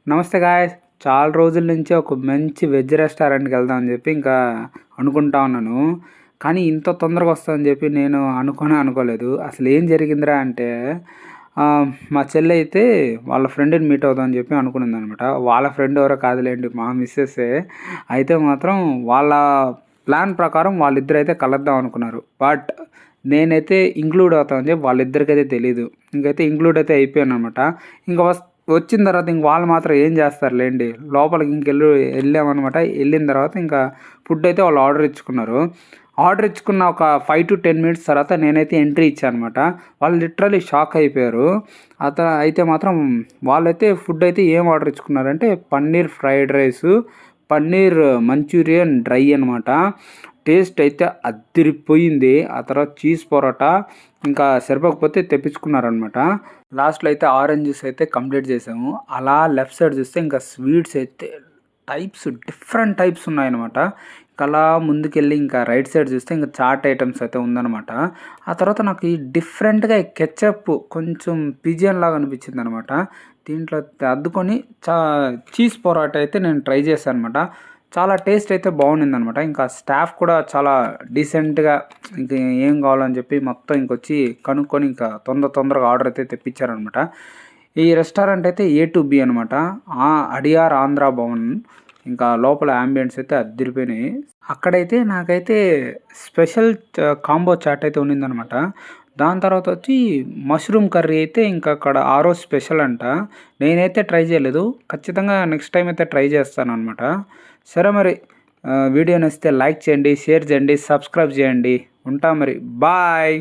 నమస్తే గాయ్స్. చాలా రోజుల నుంచి ఒక మంచి వెజ్ రెస్టారెంట్‌కి వెళ్దాం అని చెప్పి ఇంకా అనుకుంటా ఉన్నాను. కానీ ఇంత తొందరగా వస్తదని చెప్పి నేను అనుకోలేదు. అసలు ఏం జరిగిందిరా అంటే మా చెల్లయితే వాళ్ళ ఫ్రెండ్‌ని మీట్ అవుదాం అని చెప్పి అనుకునిందనమాట. వాళ్ళ ఫ్రెండ్ ఎవరో కాదులెండి, మా మిసెస్సే. అయితే మాత్రం వాళ్ళ ప్లాన్ ప్రకారం వాళ్ళిద్దరైతే కలుద్దాం అనుకున్నారు. బట్ నేనైతే ఇంక్లూడ్ అవుతామని చెప్పి వాళ్ళిద్దరికైతే తెలీదు. ఇంకైతే ఇంక్లూడ్ అయితే అయిపోయాననమాట. ఇంక వచ్చిన తర్వాత ఇంక వాళ్ళు మాత్రం ఏం చేస్తారులెండి. లోపలికి ఎళ్ళామనమాట. ఎళ్ళిన తర్వాత ఇంకా ఫుడ్ అయితే వాళ్ళు ఆర్డర్ ఇచ్చుకున్నారు. ఆర్డర్ ఇచ్చుకున్న ఒక 5-10 మినిట్స్ తర్వాత నేనైతే ఎంట్రీ ఇచ్చాననమాట. వాళ్ళు లిటరల్లీ షాక్ అయిపోయారు. అయితే మాత్రం వాళ్ళైతే ఫుడ్ అయితే ఏం ఆర్డర్ ఇచ్చుకున్నారంటే paneer fried rice, paneer Manchurian dry అనమాట. టేస్ట్ అయితే అద్దిరిపోయింది. ఆ తర్వాత చీజ్ పరోటా ఇంకా సరిపోకపోతే తెప్పించుకున్నారనమాట. లాస్ట్‌లో అయితే ఆరెంజ్ జ్యూస్ అయితే కంప్లీట్ చేసాము. అలా లెఫ్ట్ సైడ్ చూస్తే ఇంకా స్వీట్స్ అయితే డిఫరెంట్ టైప్స్ ఉన్నాయన్నమాట. ఇంకా అలా ముందుకెళ్ళి ఇంకా రైట్ సైడ్ చూస్తే ఇంకా చాట్ ఐటెమ్స్ అయితే ఉందన్నమాట. ఆ తర్వాత నాకు ఈ డిఫరెంట్‌గా కెచప్ కొంచెం పిజియన్ లాగా అనిపించిందనమాట. దీంట్లో అద్దుకొని చీజ్ పరోటా అయితే నేను ట్రై చేశాననమాట. చాలా టేస్ట్ అయితే బాగుండిందనమాట. ఇంకా స్టాఫ్ కూడా చాలా డీసెంట్‌గా ఇంక ఏం కావాలని చెప్పి మొత్తం ఇంకొచ్చి కనుక్కొని ఇంకా తొందరగా ఆర్డర్ అయితే తెప్పించారనమాట. ఈ రెస్టారెంట్ అయితే ఏ టు బి అనమాట. అడియార్ ఆంధ్ర భవన్. ఇంకా లోపల యాంబియన్స్ అయితే అద్దిరిపోయినాయి. అక్కడైతే నాకైతే స్పెషల్ కాంబో చాట్ అయితే ఉన్నిందనమాట. దాని తర్వాత వచ్చి మష్రూమ్ కర్రీ అయితే ఇంకా అక్కడ ఆ రోజు స్పెషల్ అంట. నేనైతే ట్రై చేయలేదు. ఖచ్చితంగా నెక్స్ట్ టైం అయితే ట్రై చేస్తాననమాట. సరే మరి వీడియో నచ్చితే లైక్ చేయండి, షేర్ చేయండి, సబ్స్క్రైబ్ చేయండి. ఉంటా మరి. బాయ్.